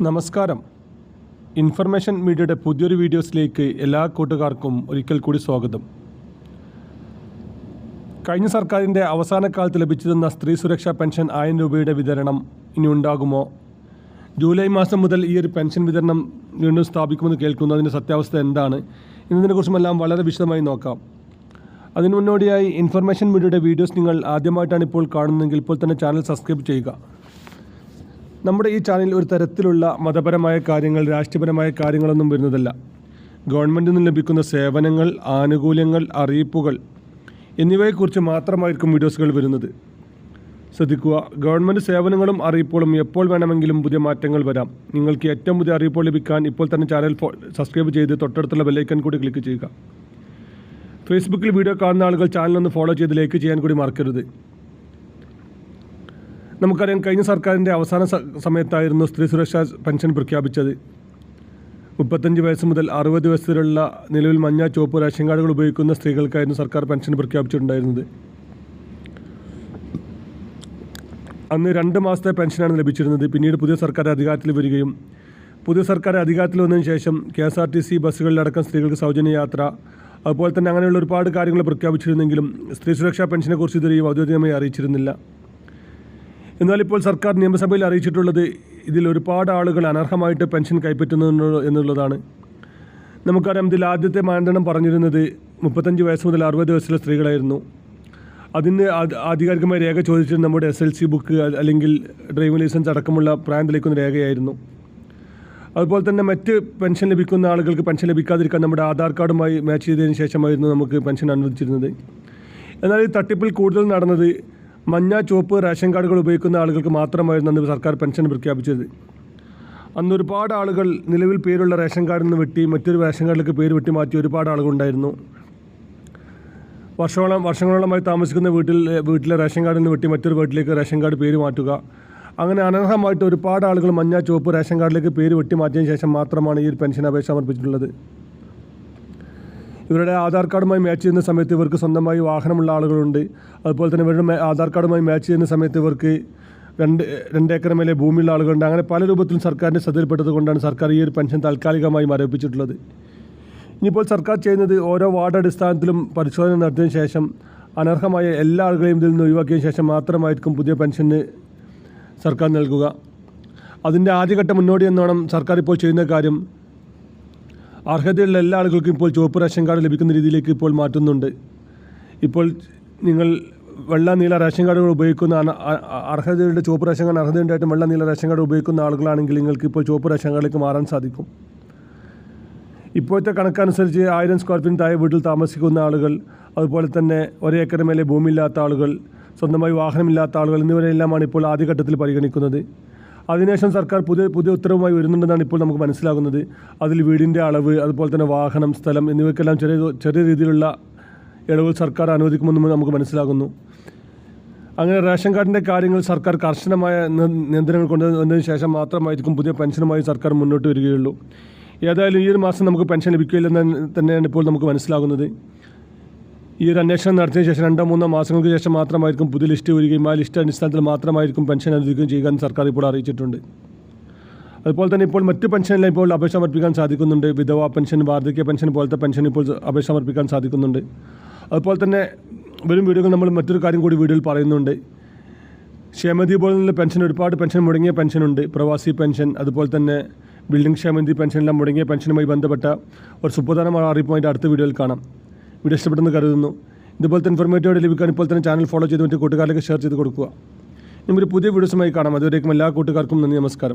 നമസ്കാരം. ഇൻഫർമേഷൻ മീഡിയയുടെ പുതിയൊരു വീഡിയോസിലേക്ക് എല്ലാ കൂട്ടുകാർക്കും ഒരിക്കൽ കൂടി സ്വാഗതം. കഴിഞ്ഞ സർക്കാരിൻ്റെ അവസാന കാലത്ത് ലഭിച്ചിരുന്ന സ്ത്രീ സുരക്ഷാ പെൻഷൻ 1000 രൂപയുടെ വിതരണം ഇനി ഉണ്ടാകുമോ? ജൂലൈ മാസം മുതൽ ഈ ഒരു പെൻഷൻ വിതരണം വീണ്ടും സ്ഥാപിക്കുമെന്ന് കേൾക്കുന്നു. അതിൻ്റെ സത്യാവസ്ഥ എന്താണ് എന്നതിനെക്കുറിച്ചുമെല്ലാം വളരെ വിശദമായി നോക്കാം. അതിനു മുന്നോടിയായി ഇൻഫർമേഷൻ മീഡിയയുടെ വീഡിയോസ് നിങ്ങൾ ആദ്യമായിട്ടാണ് ഇപ്പോൾ കാണുന്നതെങ്കിൽ ഇപ്പോൾ തന്നെ ചാനൽ സബ്സ്ക്രൈബ് ചെയ്യുക. നമ്മുടെ ഈ ചാനലിൽ ഒരു തരത്തിലുള്ള മതപരമായ കാര്യങ്ങൾ, രാഷ്ട്രീയപരമായ കാര്യങ്ങളൊന്നും വരുന്നതല്ല. ഗവൺമെൻറ്റിൽ നിന്ന് ലഭിക്കുന്ന സേവനങ്ങൾ, ആനുകൂല്യങ്ങൾ, അറിയിപ്പുകൾ എന്നിവയെക്കുറിച്ച് മാത്രമായിരിക്കും വീഡിയോസുകൾ വരുന്നത്. ശ്രദ്ധിക്കുക, ഗവൺമെൻറ് സേവനങ്ങളും അറിയിപ്പുകളും എപ്പോൾ വേണമെങ്കിലും പുതിയ മാറ്റങ്ങൾ വരാം. നിങ്ങൾക്ക് ഏറ്റവും പുതിയ അറിയിപ്പുകൾ ലഭിക്കാൻ ഇപ്പോൾ തന്നെ ചാനൽ സബ്സ്ക്രൈബ് ചെയ്ത് തൊട്ടടുത്തുള്ള ബെല്ലൈക്കൺ കൂടി ക്ലിക്ക് ചെയ്യുക. ഫേസ്ബുക്കിൽ വീഡിയോ കാണുന്ന ആളുകൾ ചാനലൊന്ന് ഫോളോ ചെയ്ത് ലൈക്ക് ചെയ്യാൻ കൂടി മറക്കരുത്. നമുക്കറിയാം, കഴിഞ്ഞ സർക്കാരിൻ്റെ അവസാന സമയത്തായിരുന്നു സ്ത്രീ സുരക്ഷാ പെൻഷൻ പ്രഖ്യാപിച്ചത്. 35 വയസ്സ് മുതൽ 60 വയസ്സിലുള്ള നിലവിൽ മഞ്ഞ, ചുവപ്പ് റേഷൻ കാർഡുകൾ ഉപയോഗിക്കുന്ന സ്ത്രീകൾക്കായിരുന്നു സർക്കാർ പെൻഷൻ പ്രഖ്യാപിച്ചിട്ടുണ്ടായിരുന്നത്. അന്ന് 2 മാസത്തെ പെൻഷനാണ് ലഭിച്ചിരുന്നത്. പിന്നീട് പുതിയ സർക്കാർ അധികാരത്തിൽ വരികയും പുതിയ സർക്കാർ അധികാരത്തിൽ വന്നതിന് ശേഷം KSRTC ബസ്സുകളിലടക്കം സ്ത്രീകൾക്ക് സൗജന്യ യാത്ര, അതുപോലെ തന്നെ അങ്ങനെയുള്ള ഒരുപാട് കാര്യങ്ങൾ പ്രഖ്യാപിച്ചിരുന്നെങ്കിലും സ്ത്രീ സുരക്ഷാ പെൻഷനെക്കുറിച്ച് ഇതുവരെയും ഔദ്യോഗികമായി അറിയിച്ചിരുന്നില്ല. എന്നാൽ ഇപ്പോൾ സർക്കാർ നിയമസഭയിൽ അറിയിച്ചിട്ടുള്ളത് ഇതിൽ ഒരുപാട് ആളുകൾ അനർഹമായിട്ട് പെൻഷൻ കൈപ്പറ്റുന്നു എന്നുള്ളതാണ്. നമുക്കറിയാം, ഇതിൽ ആദ്യത്തെ മാനദണ്ഡം പറഞ്ഞിരുന്നത് 35 വയസ്സ് മുതൽ 60 വയസ്സുള്ള സ്ത്രീകളായിരുന്നു. അതിന് ആധികാരികമായ രേഖ ചോദിച്ചിരുന്നത് നമ്മുടെ SLC ബുക്ക് അല്ലെങ്കിൽ ഡ്രൈവിംഗ് ലൈസൻസ് അടക്കമുള്ള പ്രായം തെളിയിക്കുന്ന രേഖയായിരുന്നു. അതുപോലെ തന്നെ മറ്റ് പെൻഷൻ ലഭിക്കുന്ന ആളുകൾക്ക് പെൻഷൻ ലഭിക്കാതിരിക്കാൻ നമ്മുടെ ആധാർ കാർഡുമായി മാച്ച് ചെയ്തതിന് ശേഷമായിരുന്നു നമുക്ക് പെൻഷൻ അനുവദിച്ചിരുന്നത്. എന്നാൽ ഈ തട്ടിപ്പിൽ കൂടുതൽ നടന്നത് മഞ്ഞ, ചുവപ്പ് റേഷൻ കാർഡുകൾ ഉപയോഗിക്കുന്ന ആളുകൾക്ക് മാത്രമായിരുന്നു അന്ന് സർക്കാർ പെൻഷൻ പ്രഖ്യാപിച്ചത്. അന്ന് ഒരുപാട് ആളുകൾ നിലവിൽ പേരുള്ള റേഷൻ കാർഡിൽ നിന്ന് വെട്ടി മറ്റൊരു റേഷൻ കാർഡിലേക്ക് പേര് വെട്ടി മാറ്റിയ ഒരുപാട് ആളുകളുണ്ടായിരുന്നു. വർഷങ്ങളോളമായി താമസിക്കുന്ന വീട്ടിലെ റേഷൻ കാർഡിൽ നിന്ന് വെട്ടി മറ്റൊരു വീട്ടിലേക്ക് റേഷൻ കാർഡ് പേര് മാറ്റുക, അങ്ങനെ അനർഹമായിട്ട് ഒരുപാട് ആളുകൾ മഞ്ഞ, ചുവപ്പ് റേഷൻ കാർഡിലേക്ക് പേര് വെട്ടി മാറ്റിയതിന് ശേഷം മാത്രമാണ് ഈ ഒരു പെൻഷൻ അപേക്ഷ സമർപ്പിച്ചിട്ടുള്ളത്. ഇവരുടെ ആധാർ കാർഡുമായി മാച്ച് ചെയ്യുന്ന സമയത്ത് ഇവർക്ക് സ്വന്തമായി വാഹനമുള്ള ആളുകളുണ്ട്. അതുപോലെ തന്നെ ഇവരുടെ ആധാർ കാർഡുമായി മാച്ച് ചെയ്യുന്ന സമയത്ത് ഇവർക്ക് 2 ഏക്കർ മേലെ ഭൂമിയുള്ള ആളുകളുണ്ട്. അങ്ങനെ പല രൂപത്തിലും സർക്കാരിൻ്റെ ശ്രദ്ധയിൽപ്പെട്ടത് കൊണ്ടാണ് സർക്കാർ ഈ ഒരു പെൻഷൻ താൽക്കാലികമായി മരവിപ്പിച്ചിട്ടുള്ളത്. ഇനിയിപ്പോൾ സർക്കാർ ചെയ്യുന്നത് ഓരോ വാർഡ് അടിസ്ഥാനത്തിലും പരിശോധന നടത്തിയതിനു ശേഷം അനർഹമായ എല്ലാ ആളുകളെയും ഇതിൽ നിന്ന് ഒഴിവാക്കിയതിനു ശേഷം മാത്രമായിരിക്കും പുതിയ പെൻഷന് സർക്കാർ നൽകുക. അതിൻ്റെ ആദ്യഘട്ട മുന്നോടി എന്നോണം സർക്കാർ ഇപ്പോൾ ചെയ്യുന്ന കാര്യം, അർഹതയുള്ള എല്ലാ ആളുകൾക്കും ഇപ്പോൾ ചുവപ്പ് റേഷൻ കാർഡ് ലഭിക്കുന്ന രീതിയിലേക്ക് ഇപ്പോൾ മാറ്റുന്നുണ്ട്. ഇപ്പോൾ നിങ്ങൾ വെള്ള, നീല റേഷൻ കാർഡുകൾ ഉപയോഗിക്കുന്ന അർഹതയുടെ ചുവപ്പ് റേഷൻ കാർഡ് അർഹതയുണ്ടായിട്ടും വെള്ള, നീല റേഷൻ കാർഡ് ഉപയോഗിക്കുന്ന ആളുകളാണെങ്കിൽ നിങ്ങൾക്ക് ഇപ്പോൾ ചുവപ്പ് റേഷൻ കാർഡിലേക്ക് മാറാൻ സാധിക്കും. ഇപ്പോഴത്തെ കണക്കനുസരിച്ച് 1000 സ്ക്വയർ ഫീറ്റ് താഴെ വീട്ടിൽ താമസിക്കുന്ന ആളുകൾ, അതുപോലെ തന്നെ 1 ഏക്കർ മേലെ ഭൂമിയില്ലാത്ത ആളുകൾ, സ്വന്തമായി വാഹനമില്ലാത്ത ആളുകൾ എന്നിവരെല്ലാമാണ് ഇപ്പോൾ ആദ്യഘട്ടത്തിൽ പരിഗണിക്കുന്നത്. അതിനുശേഷം സർക്കാർ പുതിയ ഉത്തരവുമായി വരുന്നുണ്ടെന്നാണ് ഇപ്പോൾ നമുക്ക് മനസ്സിലാകുന്നത്. അതിൽ വീടിൻ്റെ അളവ്, അതുപോലെ തന്നെ വാഹനം, സ്ഥലം എന്നിവയ്ക്കെല്ലാം ചെറിയ രീതിയിലുള്ള ഇളവുകൾ സർക്കാർ അനുവദിക്കുമെന്ന് നമുക്ക് മനസ്സിലാകുന്നു. അങ്ങനെ റേഷൻ കാർഡിൻ്റെ കാര്യങ്ങൾ സർക്കാർ കർശനമായ നിയന്ത്രണങ്ങൾ കൊണ്ടുവന്നതിന് ശേഷം മാത്രമായിരിക്കും പുതിയ പെൻഷനുമായി സർക്കാർ മുന്നോട്ട് വരികയുള്ളൂ. ഏതായാലും ഈ ഒരു മാസം നമുക്ക് പെൻഷൻ ലഭിക്കില്ലെന്ന് തന്നെയാണ് ഇപ്പോൾ നമുക്ക് മനസ്സിലാകുന്നത്. ഈ ഒരു അന്വേഷണം നടത്തിയതിനു ശേഷം 2-3 മാസങ്ങൾക്ക് ശേഷം മാത്രമായിരിക്കും പുതിയ ലിസ്റ്റ് വരികയും ആ ലിസ്റ്റ് അടിസ്ഥാനത്തിൽ മാത്രമായിരിക്കും പെൻഷൻ അനുവദിക്കുകയും ചെയ്യുക സർക്കാർ ഇപ്പോൾ അറിയിച്ചിട്ടുണ്ട്. അതുപോലെ തന്നെ ഇപ്പോൾ മറ്റ് പെൻഷനെല്ലാം ഇപ്പോൾ അപേക്ഷ സമർപ്പിക്കാൻ സാധിക്കുന്നുണ്ട്. വിധവാ പെൻഷൻ, വാർദ്ധക്യ പെൻഷൻ പോലത്തെ പെൻഷൻ ഇപ്പോൾ അപേക്ഷ സമർപ്പിക്കാൻ സാധിക്കുന്നുണ്ട്. അതുപോലെ തന്നെ വരും വീഡിയോകൾ നമ്മൾ മറ്റൊരു കാര്യം കൂടി വീഡിയോയിൽ പറയുന്നുണ്ട്. ക്ഷേമനിധി പോലുള്ള പെൻഷൻ, ഒരുപാട് പെൻഷൻ മുടങ്ങിയ പെൻഷനുണ്ട്. പ്രവാസി പെൻഷൻ, അതുപോലെ തന്നെ ബിൽഡിംഗ് ക്ഷേമനിധി പെൻഷനെല്ലാം മുടങ്ങിയ പെൻഷനുമായി ബന്ധപ്പെട്ട ഒരു സുപ്രധാനമായ അറിയിപ്പുമായിട്ട് അടുത്ത വീഡിയോയിൽ കാണാം. വീഡിയോ ഇഷ്ടപ്പെടുന്നു കരുതുന്നു. ഇതുപോലത്തെ ഇൻഫോർമേറ്റീവ് ലഭിക്കാൻ ഇപ്പോൾ തന്നെ ചാനൽ ഫോളോ ചെയ്ത് മറ്റു കൂട്ടുകാരിലേക്ക് ഷെയർ ചെയ്ത് കൊടുക്കുക. ഇനി ഒരു പുതിയ വീഡിയോസുമായി കാണാം. അതുവരേക്കും എല്ലാ കൂട്ടുകാർക്കും നന്ദി, നമസ്കാരം.